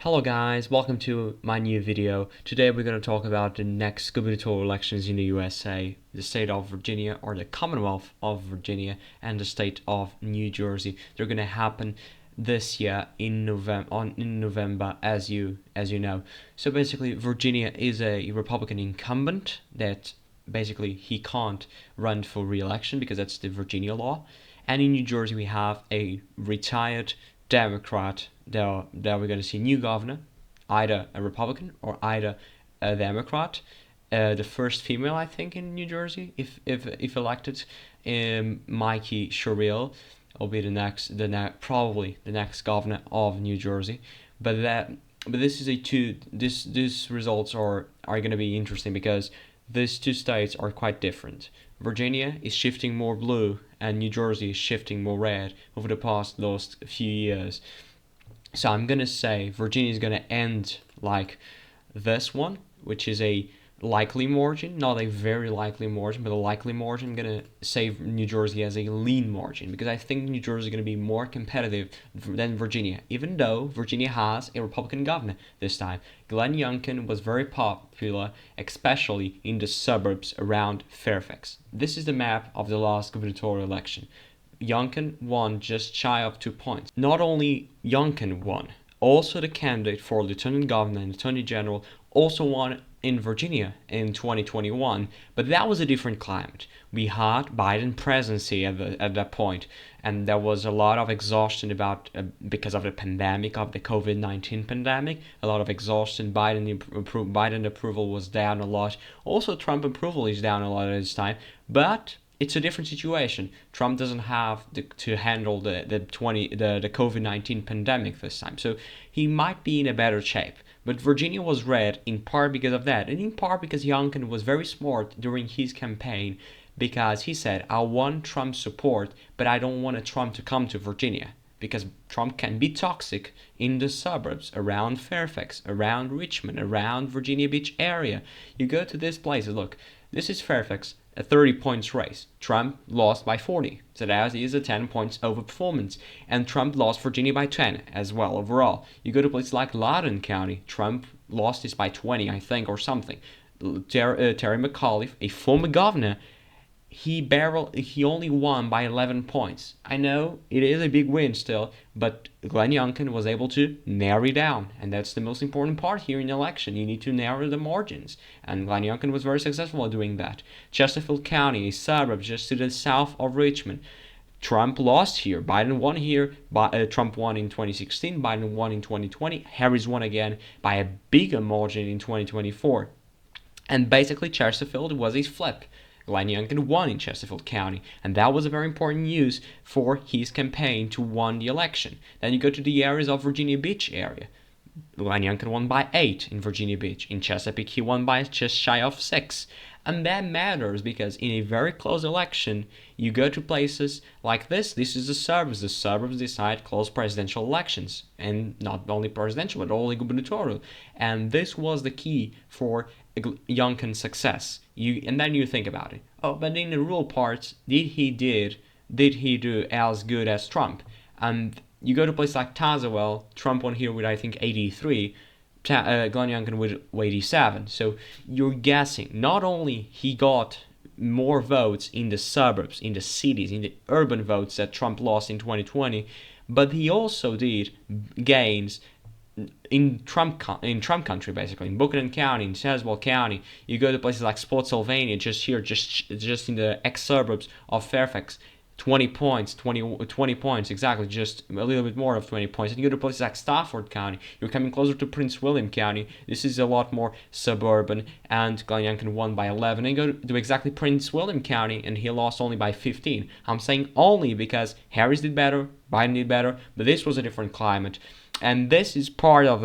Hello guys, welcome to my new video. Today we're going to talk about the next gubernatorial elections in the USA, the state of Virginia or the Commonwealth of Virginia and the state of New Jersey. They're going to happen this year in November as you know. So basically Virginia is a Republican incumbent that basically he can't run for re-election because that's the Virginia law. And in New Jersey we have a retired Democrat that we're going to see new governor, either a Republican or either a Democrat. The first female, I think, in New Jersey, if elected, Mikey Sherrill will be probably the next governor of New Jersey. But this is these results are going to be interesting because these two states are quite different. Virginia is shifting more blue and New Jersey is shifting more red over the last few years. So I'm gonna say Virginia is gonna end like this one, which is a likely margin, not a very likely margin, but a likely margin. I'm gonna say New Jersey as a lean margin because I think New Jersey is gonna be more competitive than Virginia, even though Virginia has a Republican governor this time. Glenn Youngkin was very popular, especially in the suburbs around Fairfax. This is the map of the last gubernatorial election. Youngkin won just shy of 2 points. Not only Youngkin won, also the candidate for lieutenant governor and attorney general also won in Virginia in 2021, but that was a different climate. We had Biden presidency at that point, and there was a lot of exhaustion because of the pandemic, of the COVID-19 pandemic. A lot of exhaustion. Biden approval was down a lot. Also, Trump approval is down a lot at this time, but it's a different situation. Trump doesn't have to handle the COVID-19 pandemic this time, so he might be in a better shape. But Virginia was red in part because of that, and in part because Youngkin was very smart during his campaign because he said, I want Trump's support, but I don't want Trump to come to Virginia because Trump can be toxic in the suburbs around Fairfax, around Richmond, around Virginia Beach area. You go to these places, look, this is Fairfax, a 30 points race. Trump lost by 40, so that is a 10 points overperformance. And Trump lost Virginia by 10 as well overall. You go to places like Loudoun County, Trump lost this by 20, I think, or something. Terry McAuliffe, a former governor, he only won by 11 points. I know it is a big win still, but Glenn Youngkin was able to narrow it down, and that's the most important part here in the election. You need to narrow the margins, and Glenn Youngkin was very successful at doing that. Chesterfield County, a suburb just to the south of Richmond, Trump lost here. Biden won here. Trump won in 2016. Biden won in 2020. Harris won again by a bigger margin in 2024. And basically, Chesterfield was a flip. Glenn Youngkin won in Chesterfield County, and that was a very important news for his campaign to win the election. Then you go to the areas of Virginia Beach area. Glenn Youngkin won by 8 in Virginia Beach. In Chesapeake, he won by just shy of 6. And that matters because in a very close election, you go to places like this. This is the suburbs. The suburbs decide close presidential elections. And not only presidential, but only gubernatorial. And this was the key for Youngkin's success. And then you think about it. Oh, but in the rural parts, did he do as good as Trump? And you go to places like Tazewell, Trump won here with I think 83, Glenn Youngkin with 87. So you're guessing. Not only he got more votes in the suburbs, in the cities, in the urban votes that Trump lost in 2020, but he also did gains in Trump country, basically in Buchanan County, in Tazewell County. You go to places like Spotsylvania, just in the ex-suburbs of Fairfax, 20 points, 20 points, exactly, just a little bit more of 20 points. And you go to places like Stafford County, you're coming closer to Prince William County. This is a lot more suburban, and Glenn Youngkin won by 11. And you go to exactly Prince William County, and he lost only by 15. I'm saying only because Harris did better, Biden did better, but this was a different climate. And this is part of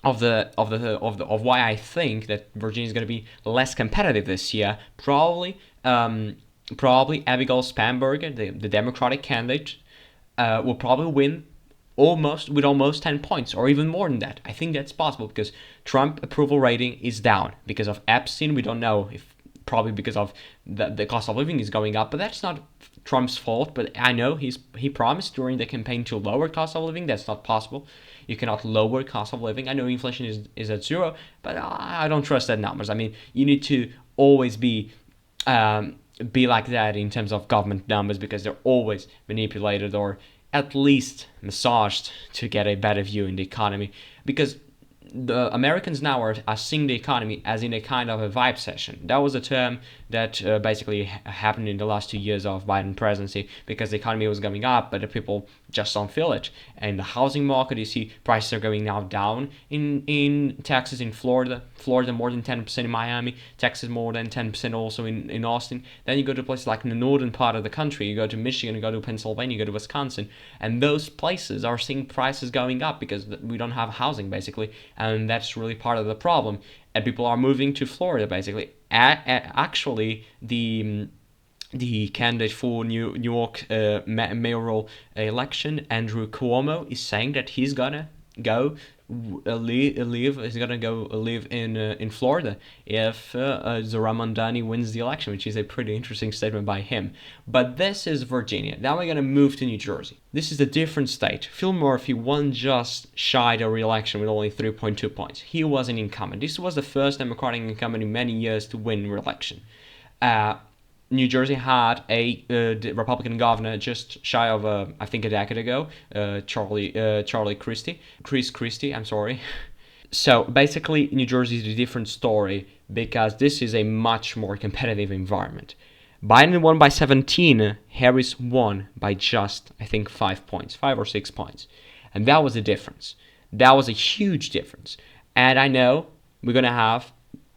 why I think that Virginia is going to be less competitive this year. Probably Abigail Spanberger, the Democratic candidate, will probably win almost 10 points or even more than that. I think that's possible because Trump approval rating is down because of Epstein. We don't know if probably because of the cost of living is going up. But that's not Trump's fault. But I know he promised during the campaign to lower cost of living. That's not possible. You cannot lower cost of living. I know inflation is at zero, but I don't trust that numbers. I mean, you need to always be like that in terms of government numbers, because they're always manipulated or at least massaged to get a better view in the economy, because the Americans now are seeing the economy as in a kind of a vibe session. That was a term that basically happened in the last 2 years of Biden presidency, because the economy was going up, but the people just don't feel it. And the housing market, you see prices are going now down in Texas, in Florida more than 10% in Miami, Texas more than 10% also in Austin. Then you go to places like in the northern part of the country, you go to Michigan, you go to Pennsylvania, you go to Wisconsin, and those places are seeing prices going up because we don't have housing basically, and that's really part of the problem. And people are moving to Florida basically. Actually, the candidate for New York mayoral election, Andrew Cuomo, is saying that he's gonna go live in Florida if Zohran Mamdani wins the election, which is a pretty interesting statement by him. But this is Virginia. Now we're gonna move to New Jersey. This is a different state. Phil Murphy won just shy of re-election with only 3.2 points. He was an incumbent. This was the first Democratic incumbent in many years to win re-election. New Jersey had a Republican governor just shy of I think a decade ago, Chris Christie. I'm sorry. So basically, New Jersey is a different story because this is a much more competitive environment. Biden won by 17. Harris won by just, I think, 5 points, 5 or 6 points, and that was the difference. That was a huge difference. And I know we're gonna have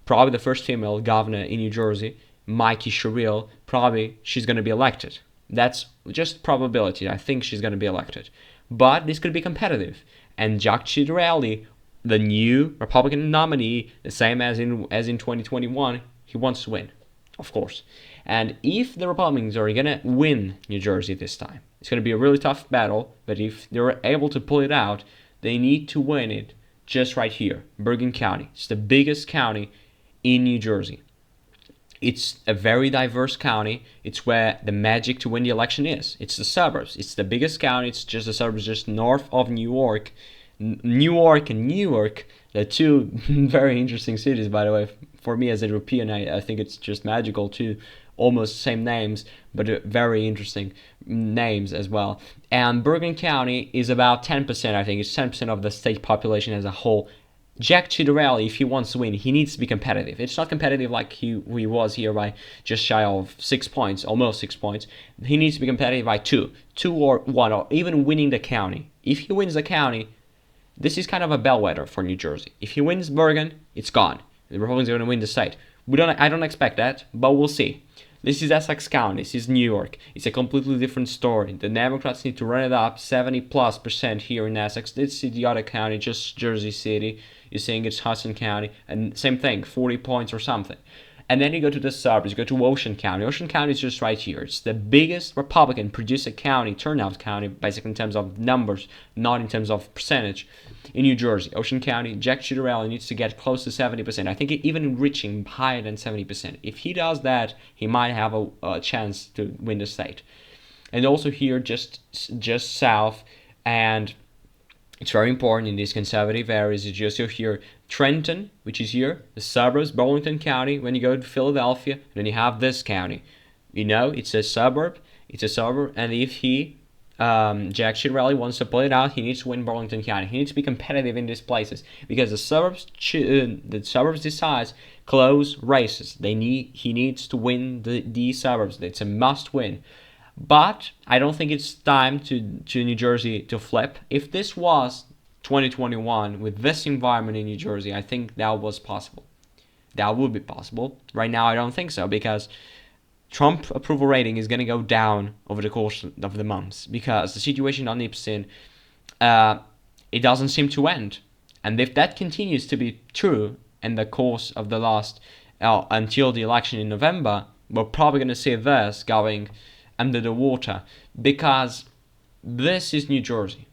probably the first female governor in New Jersey, Mikey Sherrill. Probably she's going to be elected. That's just probability. I think she's going to be elected. But this could be competitive. And Jack Ciattarelli, the new Republican nominee, the same as in 2021, he wants to win, of course. And if the Republicans are going to win New Jersey this time, it's going to be a really tough battle. But if they're able to pull it out, they need to win it just right here, Bergen County. It's the biggest county in New Jersey. It's a very diverse county. It's where the magic to win the election is. It's the suburbs. It's the biggest county. It's just the suburbs just north of New York. New York and Newark, the two very interesting cities, by the way. For me as a European, I think it's just magical too. Almost same names, but very interesting names as well. And Bergen County is about 10%, I think. It's 10% of the state population as a whole. Jack Ciattarelli, if he wants to win, he needs to be competitive. It's not competitive like he was here by just shy of 6 points, almost 6 points. He needs to be competitive by 2 or 1, or even winning the county. If he wins the county, this is kind of a bellwether for New Jersey. If he wins Bergen, it's gone. The Republicans are going to win the state. I don't expect that, but we'll see. This is Essex County. This is New York. It's a completely different story. The Democrats need to run it up 70+% here in Essex. This is the other county, just Jersey City. You're saying it's Hudson County, and same thing, 40 points or something. And then you go to the suburbs, you go to Ocean County. Ocean County is just right here. It's the biggest Republican producer county, turnout county, basically in terms of numbers, not in terms of percentage, in New Jersey. Ocean County, Jack Ciattarelli needs to get close to 70%. I think even reaching higher than 70%. If he does that, he might have a chance to win the state. And also here, just south, and it's very important in these conservative areas. You just here Trenton, which is here, the suburbs, Burlington County. When you go to Philadelphia, and then you have this county. You know, it's a suburb. And if Jack Ciattarelli wants to pull it out, he needs to win Burlington County. He needs to be competitive in these places because the suburbs decide close races. He needs to win the suburbs. It's a must win. But I don't think it's time to New Jersey to flip. If this was 2021 with this environment in New Jersey, I think that was possible. That would be possible. Right now, I don't think so because Trump approval rating is going to go down over the course of the months because the situation on Nipson, it doesn't seem to end. And if that continues to be true in the course of the last, until the election in November, we're probably going to see this going under the water because this is New Jersey.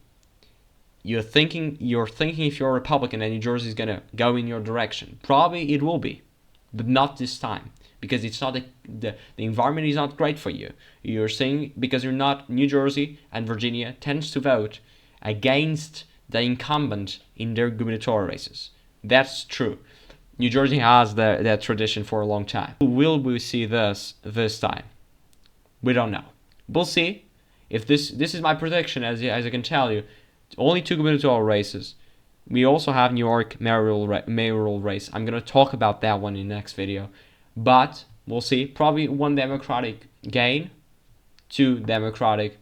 You're thinking if you're a Republican and New Jersey is going to go in your direction. Probably it will be, but not this time. because it's not the environment is not great for you. You're saying because you're not New Jersey and Virginia tends to vote against the incumbent in their gubernatorial races. That's true. New Jersey has that tradition for a long time. Will we see this time? We don't know. We'll see. If this is my prediction, as I can tell you, only 2 gubernatorial races. We also have New York mayoral race. I'm gonna talk about that one in the next video, but we'll see. Probably 1 Democratic gain, 2 Democratic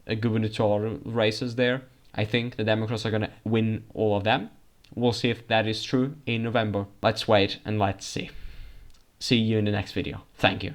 gubernatorial races there. I think the Democrats are gonna win all of them. We'll see if that is true in November. Let's wait and let's see. See you in the next video. Thank you.